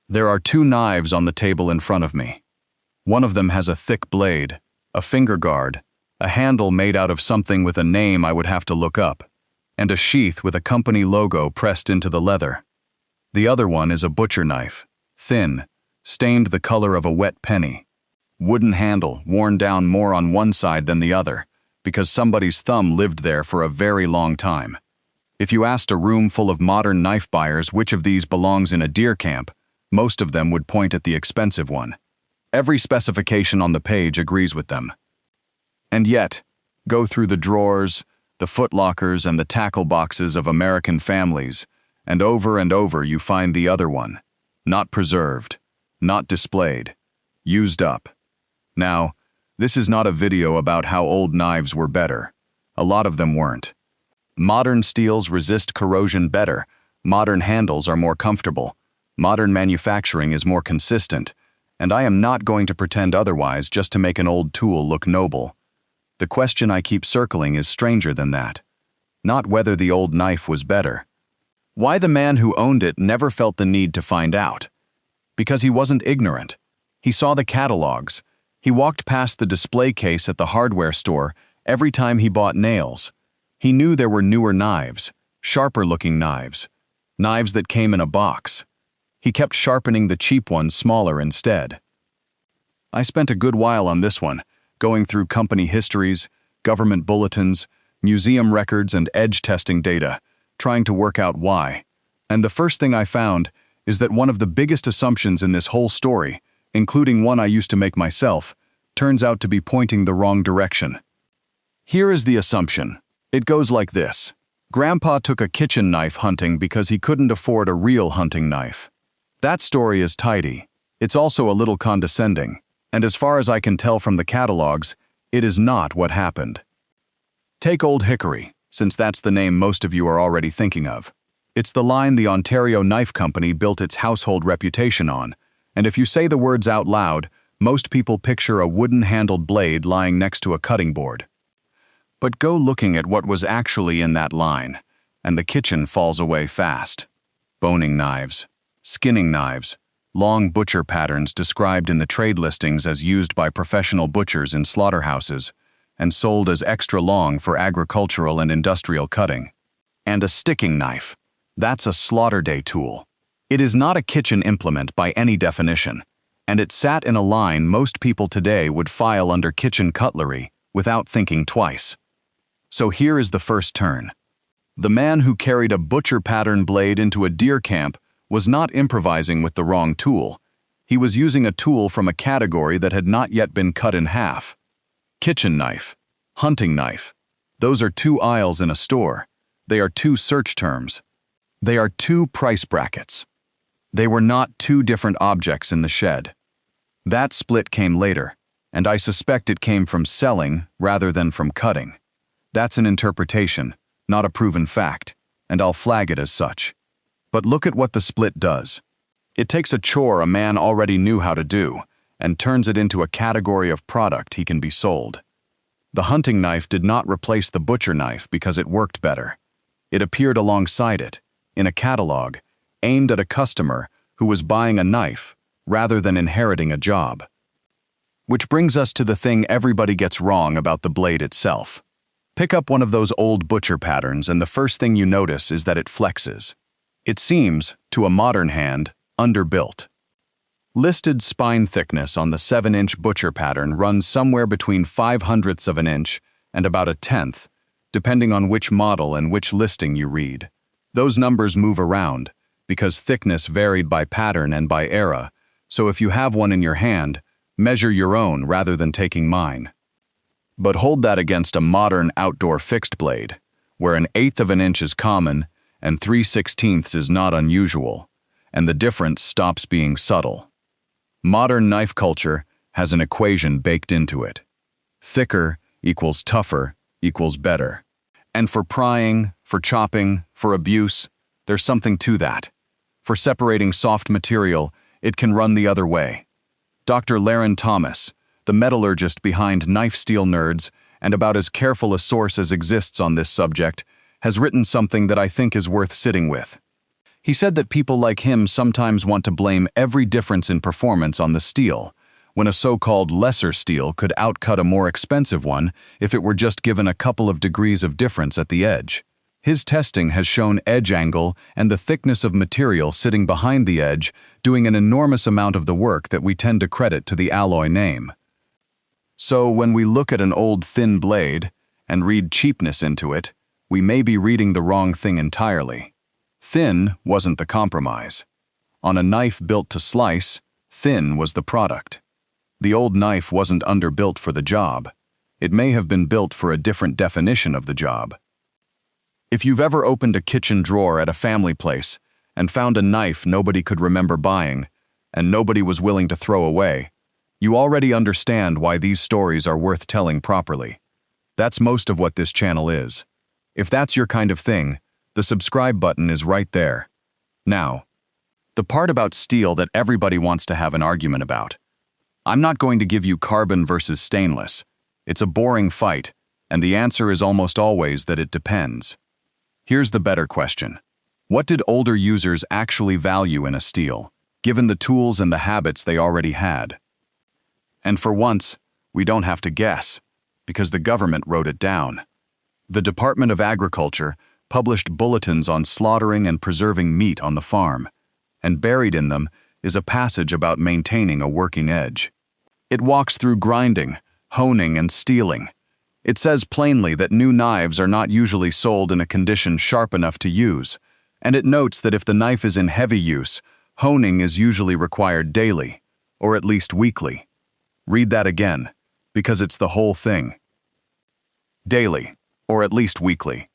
There are two knives on the table in front of me. One of them has a thick blade, a finger guard, a handle made out of something with a name I would have to look up, and a sheath with a company logo pressed into the leather. The other one is a butcher knife, thin, stained the color of a wet penny. Wooden handle, worn down more on one side than the other, because somebody's thumb lived there for a very long time. If you asked a room full of modern knife buyers which of these belongs in a deer camp, most of them would point at the expensive one. Every specification on the page agrees with them. And yet, go through the drawers, the footlockers, and the tackle boxes of American families, and over you find the other one. Not preserved, not displayed, used up. Now, this is not a video about how old knives were better. A lot of them weren't. Modern steels resist corrosion better, modern handles are more comfortable, modern manufacturing is more consistent, and I am not going to pretend otherwise just to make an old tool look noble. The question I keep circling is stranger than that. Not whether the old knife was better. Why the man who owned it never felt the need to find out. Because he wasn't ignorant. He saw the catalogs. He walked past the display case at the hardware store every time he bought nails. He knew there were newer knives, sharper-looking knives, knives that came in a box. He kept sharpening the cheap ones smaller instead. I spent a good while on this one, going through company histories, government bulletins, museum records, and edge-testing data, trying to work out why. And the first thing I found is that one of the biggest assumptions in this whole story, including one I used to make myself, turns out to be pointing the wrong direction. Here is the assumption. It goes like this. Grandpa took a kitchen knife hunting because he couldn't afford a real hunting knife. That story is tidy. It's also a little condescending, and as far as I can tell from the catalogs, it is not what happened. Take Old Hickory, since that's the name most of you are already thinking of. It's the line the Ontario Knife Company built its household reputation on, and if you say the words out loud, most people picture a wooden-handled blade lying next to a cutting board. But go looking at what was actually in that line, and the kitchen falls away fast. Boning knives, skinning knives, long butcher patterns described in the trade listings as used by professional butchers in slaughterhouses, and sold as extra long for agricultural and industrial cutting. And a sticking knife. That's a slaughter day tool. It is not a kitchen implement by any definition, and it sat in a line most people today would file under kitchen cutlery without thinking twice. So here is the first turn. The man who carried a butcher pattern blade into a deer camp was not improvising with the wrong tool. He was using a tool from a category that had not yet been cut in half. Kitchen knife, hunting knife. Those are two aisles in a store. They are two search terms. They are two price brackets. They were not two different objects in the shed. That split came later, and I suspect it came from selling rather than from cutting. That's an interpretation, not a proven fact, and I'll flag it as such. But look at what the split does. It takes a chore a man already knew how to do, and turns it into a category of product he can be sold. The hunting knife did not replace the butcher knife because it worked better. It appeared alongside it, in a catalog, aimed at a customer who was buying a knife rather than inheriting a job. Which brings us to the thing everybody gets wrong about the blade itself. Pick up one of those old butcher patterns and the first thing you notice is that it flexes. It seems, to a modern hand, underbuilt. Listed spine thickness on the 7-inch butcher pattern runs somewhere between 5/100ths of an inch and about 1/10, depending on which model and which listing you read. Those numbers move around, because thickness varied by pattern and by era, so if you have one in your hand, measure your own rather than taking mine. But hold that against a modern outdoor fixed blade, where 1/8 of an inch is common and 3/16 is not unusual, and the difference stops being subtle. Modern knife culture has an equation baked into it. Thicker equals tougher equals better. And for prying, for chopping, for abuse, there's something to that. For separating soft material, it can run the other way. Dr. Laren Thomas, the metallurgist behind Knife Steel Nerds and about as careful a source as exists on this subject, has written something that I think is worth sitting with. He said that people like him sometimes want to blame every difference in performance on the steel, when a so-called lesser steel could outcut a more expensive one if it were just given a couple of degrees of difference at the edge. His testing has shown edge angle and the thickness of material sitting behind the edge doing an enormous amount of the work that we tend to credit to the alloy name. So when we look at an old thin blade and read cheapness into it, we may be reading the wrong thing entirely. Thin wasn't the compromise. On a knife built to slice, thin was the product. The old knife wasn't underbuilt for the job. It may have been built for a different definition of the job. If you've ever opened a kitchen drawer at a family place and found a knife nobody could remember buying and nobody was willing to throw away, you already understand why these stories are worth telling properly. That's most of what this channel is. If that's your kind of thing, the subscribe button is right there. Now, the part about steel that everybody wants to have an argument about. I'm not going to give you carbon versus stainless. It's a boring fight, and the answer is almost always that it depends. Here's the better question. What did older users actually value in a steel, given the tools and the habits they already had? And for once, we don't have to guess, because the government wrote it down. The Department of Agriculture published bulletins on slaughtering and preserving meat on the farm, and buried in them is a passage about maintaining a working edge. It walks through grinding, honing, and steeling. It says plainly that new knives are not usually sold in a condition sharp enough to use, and it notes that if the knife is in heavy use, honing is usually required daily, or at least weekly. Read that again, because it's the whole thing. Daily, or at least weekly.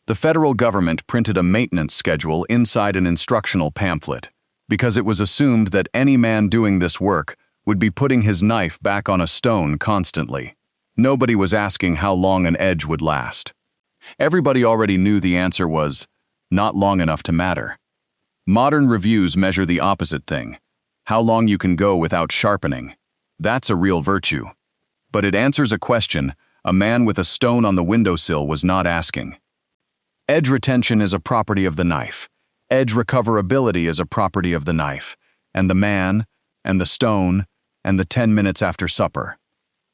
The federal government printed a maintenance schedule inside an instructional pamphlet, because it was assumed that any man doing this work would be putting his knife back on a stone constantly. Nobody was asking how long an edge would last. Everybody already knew the answer was not long enough to matter. Modern reviews measure the opposite thing, how long you can go without sharpening. That's a real virtue. But it answers a question a man with a stone on the windowsill was not asking. Edge retention is a property of the knife. Edge recoverability is a property of the knife, and the man, and the stone, and the 10 minutes after supper.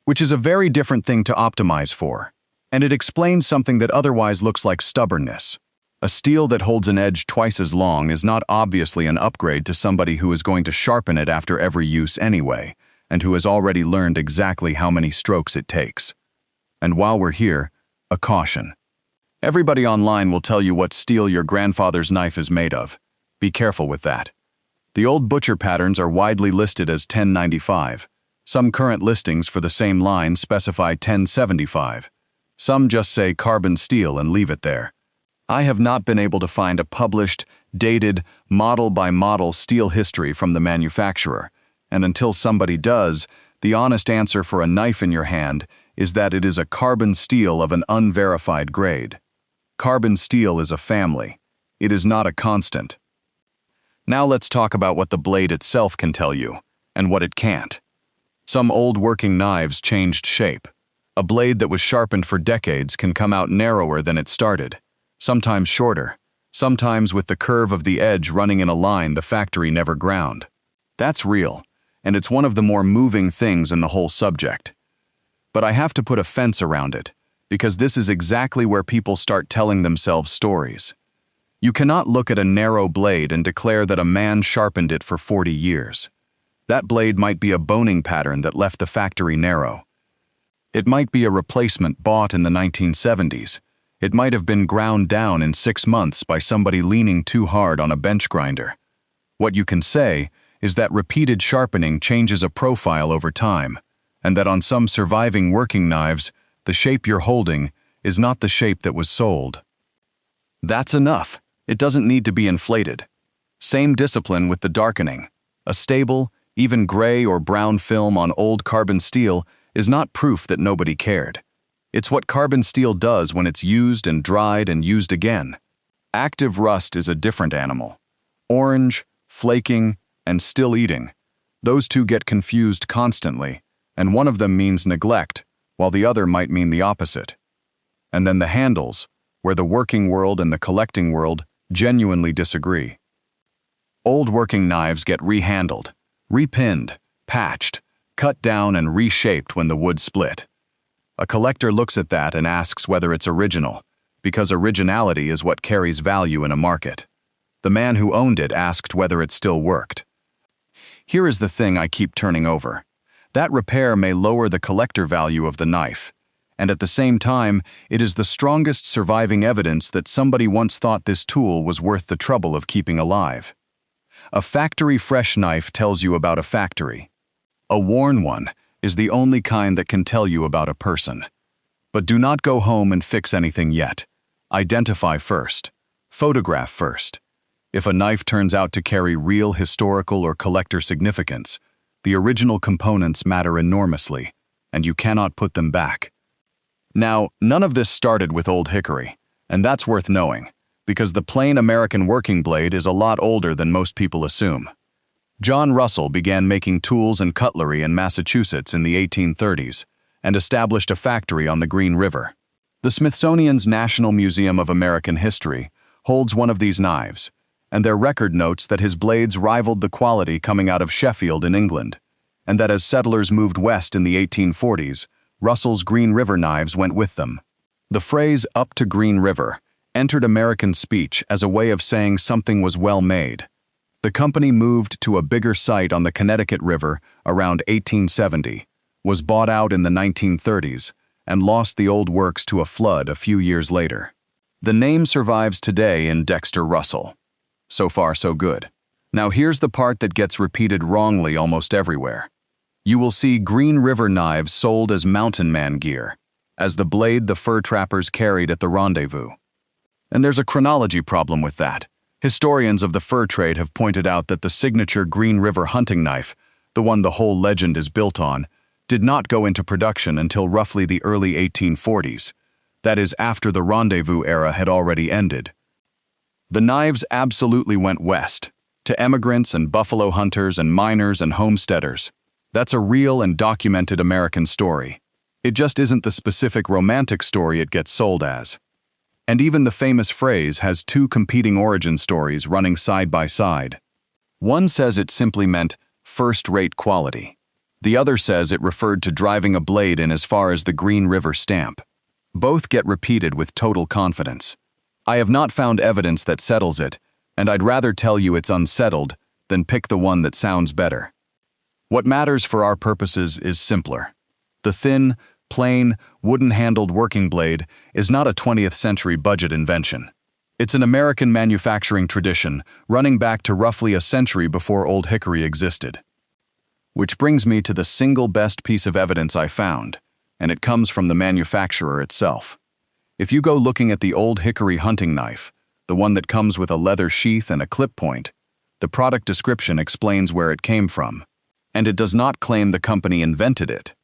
Which is a very different thing to optimize for, and it explains something that otherwise looks like stubbornness. A steel that holds an edge twice as long is not obviously an upgrade to somebody who is going to sharpen it after every use anyway, and who has already learned exactly how many strokes it takes. And while we're here, a caution. Everybody online will tell you what steel your grandfather's knife is made of. Be careful with that. The old butcher patterns are widely listed as 1095. Some current listings for the same line specify 1075. Some just say carbon steel and leave it there. I have not been able to find a published, dated, model-by-model steel history from the manufacturer, and until somebody does, the honest answer for a knife in your hand is that it is a carbon steel of an unverified grade. Carbon steel is a family. It is not a constant. Now let's talk about what the blade itself can tell you, and what it can't. Some old working knives changed shape. A blade that was sharpened for decades can come out narrower than it started, sometimes shorter, sometimes with the curve of the edge running in a line the factory never ground. That's real, and it's one of the more moving things in the whole subject. But I have to put a fence around it, because this is exactly where people start telling themselves stories. You cannot look at a narrow blade and declare that a man sharpened it for 40 years. That blade might be a boning pattern that left the factory narrow. It might be a replacement bought in the 1970s. It might have been ground down in 6 months by somebody leaning too hard on a bench grinder. What you can say is that repeated sharpening changes a profile over time, and that on some surviving working knives, the shape you're holding is not the shape that was sold. That's enough. It doesn't need to be inflated. Same discipline with the darkening. A stable, even gray or brown film on old carbon steel is not proof that nobody cared. It's what carbon steel does when it's used and dried and used again. Active rust is a different animal. Orange, flaking, and still eating. Those two get confused constantly, and one of them means neglect, while the other might mean the opposite. And then the handles, where the working world and the collecting world genuinely disagree. Old working knives get rehandled, repinned, patched, cut down and reshaped when the wood split. A collector looks at that and asks whether it's original, because originality is what carries value in a market. The man who owned it asked whether it still worked. Here is the thing I keep turning over. That repair may lower the collector value of the knife, and at the same time, it is the strongest surviving evidence that somebody once thought this tool was worth the trouble of keeping alive. A factory-fresh knife tells you about a factory. A worn one is the only kind that can tell you about a person. But do not go home and fix anything yet. Identify first. Photograph first. If a knife turns out to carry real historical or collector significance, the original components matter enormously, and you cannot put them back. Now, none of this started with Old Hickory, and that's worth knowing, because the plain American working blade is a lot older than most people assume. John Russell began making tools and cutlery in Massachusetts in the 1830s and established a factory on the Green River. The Smithsonian's National Museum of American History holds one of these knives, and their record notes that his blades rivaled the quality coming out of Sheffield in England, and that as settlers moved west in the 1840s, Russell's Green River knives went with them. The phrase "up to Green River" entered American speech as a way of saying something was well made. The company moved to a bigger site on the Connecticut River around 1870, was bought out in the 1930s, and lost the old works to a flood a few years later. The name survives today in Dexter Russell. So far, so good. Now here's the part that gets repeated wrongly almost everywhere. You will see Green River knives sold as mountain man gear, as the blade the fur trappers carried at the rendezvous. And there's a chronology problem with that. Historians of the fur trade have pointed out that the signature Green River hunting knife, the one the whole legend is built on, did not go into production until roughly the early 1840s. That is, after the rendezvous era had already ended. The knives absolutely went west, to emigrants and buffalo hunters and miners and homesteaders. That's a real and documented American story. It just isn't the specific romantic story it gets sold as. And even the famous phrase has two competing origin stories running side by side. One says it simply meant first-rate quality. The other says it referred to driving a blade in as far as the Green River stamp. Both get repeated with total confidence. I have not found evidence that settles it, and I'd rather tell you it's unsettled than pick the one that sounds better. What matters for our purposes is simpler. The thin, plain, wooden-handled working blade is not a 20th century budget invention. It's an American manufacturing tradition running back to roughly a century before Old Hickory existed. Which brings me to the single best piece of evidence I found, and it comes from the manufacturer itself. If you go looking at the Old Hickory hunting knife, the one that comes with a leather sheath and a clip point, the product description explains where it came from, and it does not claim the company invented it.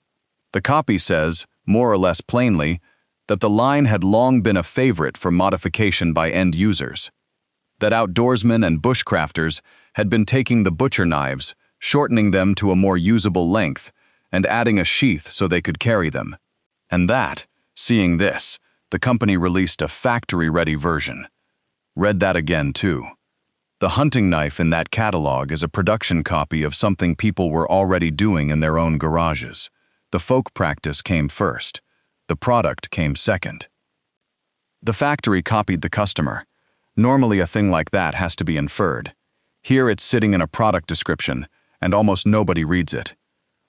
The copy says, more or less plainly, that the line had long been a favorite for modification by end users, that outdoorsmen and bushcrafters had been taking the butcher knives, shortening them to a more usable length, and adding a sheath so they could carry them, and that, seeing this, the company released a factory-ready version. Read that again, too. The hunting knife in that catalog is a production copy of something people were already doing in their own garages. The folk practice came first. The product came second. The factory copied the customer. Normally a thing like that has to be inferred. Here it's sitting in a product description, and almost nobody reads it.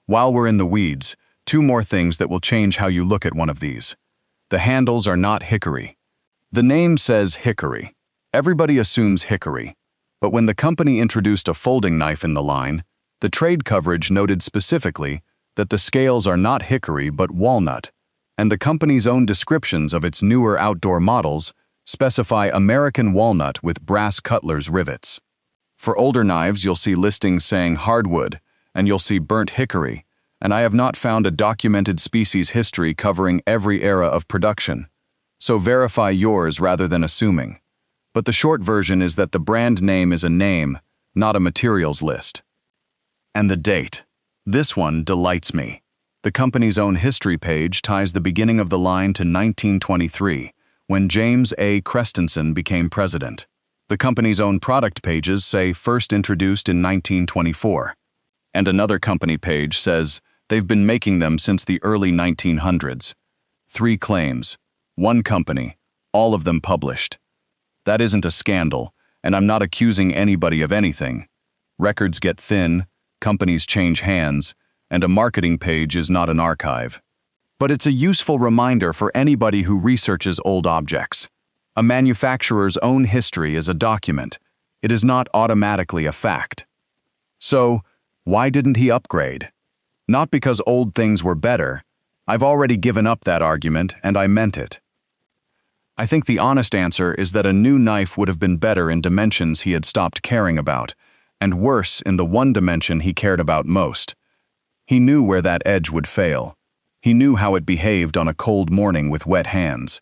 While we're in the weeds, two more things that will change how you look at one of these. The handles are not hickory. The name says hickory. Everybody assumes hickory. But when the company introduced a folding knife in the line, the trade coverage noted specifically that the scales are not hickory but walnut, and the company's own descriptions of its newer outdoor models specify American walnut with brass cutler's rivets. For older knives, you'll see listings saying hardwood, and you'll see burnt hickory, and I have not found a documented species history covering every era of production. So verify yours rather than assuming. But the short version is that the brand name is a name, not a materials list. And the date. This one delights me. The company's own history page ties the beginning of the line to 1923, when James A. Christensen became president. The company's own product pages say first introduced in 1924. And another company page says they've been making them since the early 1900s. 3 claims, 1 company, all of them published. That isn't a scandal, and I'm not accusing anybody of anything. Records get thin, companies change hands, and a marketing page is not an archive. But it's a useful reminder for anybody who researches old objects. A manufacturer's own history is a document. It is not automatically a fact. So, why didn't he upgrade? Not because old things were better. I've already given up that argument, and I meant it. I think the honest answer is that a new knife would have been better in dimensions he had stopped caring about, and worse in the one dimension he cared about most. He knew where that edge would fail. He knew how it behaved on a cold morning with wet hands.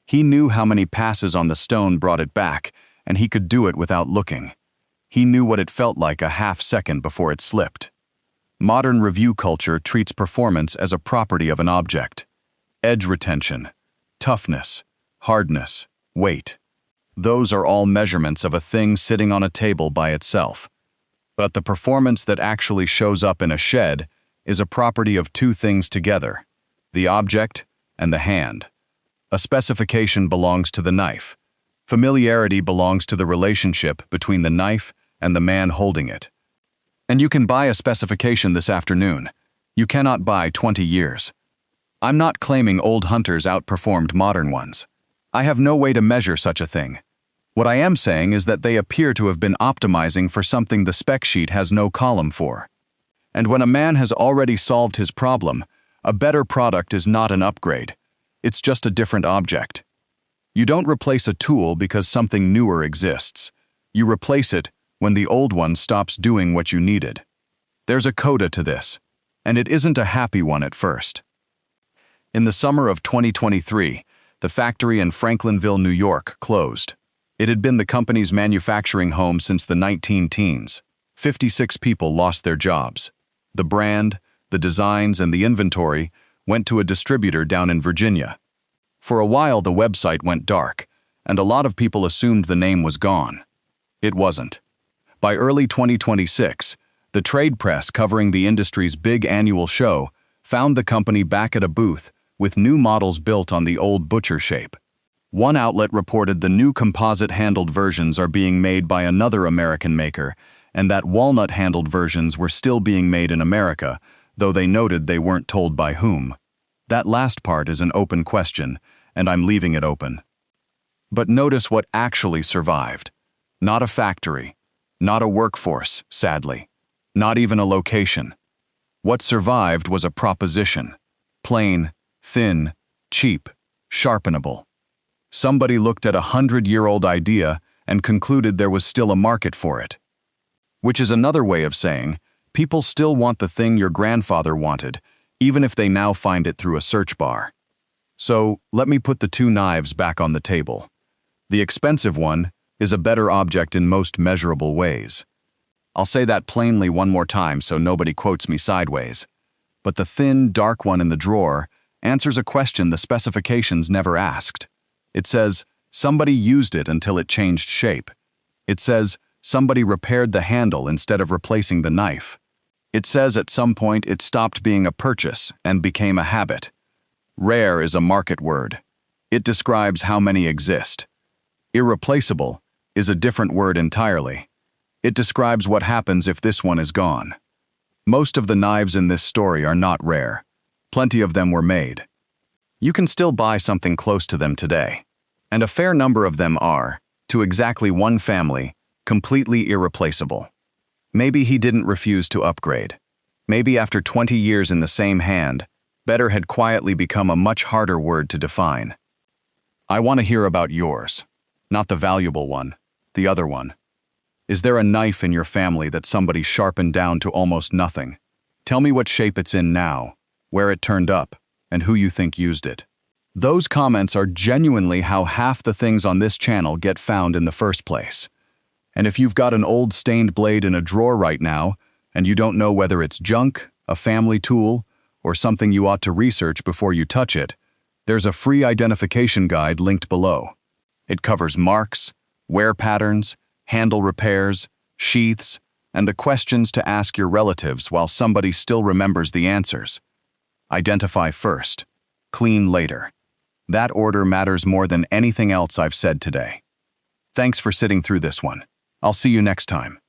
He knew how many passes on the stone brought it back, and he could do it without looking. He knew what it felt like a half-second before it slipped. Modern review culture treats performance as a property of an object. Edge retention, toughness, hardness, weight. Those are all measurements of a thing sitting on a table by itself. But the performance that actually shows up in a shed is a property of 2 things together, the object and the hand. A specification belongs to the knife. Familiarity belongs to the relationship between the knife and the man holding it. And you can buy a specification this afternoon. You cannot buy 20 years. I'm not claiming old hunters outperformed modern ones. I have no way to measure such a thing. What I am saying is that they appear to have been optimizing for something the spec sheet has no column for. And when a man has already solved his problem, a better product is not an upgrade. It's just a different object. You don't replace a tool because something newer exists. You replace it when the old one stops doing what you needed. There's a coda to this, and it isn't a happy one at first. In the summer of 2023, the factory in Franklinville, New York, closed. It had been the company's manufacturing home since the 19-teens. 56 people lost their jobs. The brand, the designs, and the inventory went to a distributor down in Virginia. For a while, the website went dark, and a lot of people assumed the name was gone. It wasn't. By early 2026, the trade press covering the industry's big annual show found the company back at a booth with new models built on the old butcher shape. One outlet reported the new composite-handled versions are being made by another American maker, and that walnut-handled versions were still being made in America, though they noted they weren't told by whom. That last part is an open question, and I'm leaving it open. But notice what actually survived. Not a factory, not a workforce, sadly, not even a location. What survived was a proposition. Plain, thin, cheap, sharpenable. Somebody looked at a 100-year-old idea and concluded there was still a market for it. Which is another way of saying, people still want the thing your grandfather wanted, even if they now find it through a search bar. So, let me put the 2 knives back on the table. The expensive one is a better object in most measurable ways. I'll say that plainly one more time so nobody quotes me sideways. But the thin, dark one in the drawer answers a question the specifications never asked. It says, somebody used it until it changed shape. It says, somebody repaired the handle instead of replacing the knife. It says at some point it stopped being a purchase and became a habit. Rare is a market word. It describes how many exist. Irreplaceable is a different word entirely. It describes what happens if this one is gone. Most of the knives in this story are not rare. Plenty of them were made. You can still buy something close to them today. And a fair number of them are, to exactly one family, completely irreplaceable. Maybe he didn't refuse to upgrade. Maybe after 20 years in the same hand, better had quietly become a much harder word to define. I want to hear about yours. Not the valuable one, the other one. Is there a knife in your family that somebody sharpened down to almost nothing? Tell me what shape it's in now, where it turned up, and who you think used it. Those comments are genuinely how half the things on this channel get found in the first place. And if you've got an old stained blade in a drawer right now, and you don't know whether it's junk, a family tool, or something you ought to research before you touch it, there's a free identification guide linked below. It covers marks, wear patterns, handle repairs, sheaths, and the questions to ask your relatives while somebody still remembers the answers. Identify first, clean later. That order matters more than anything else I've said today. Thanks for sitting through this one. I'll see you next time.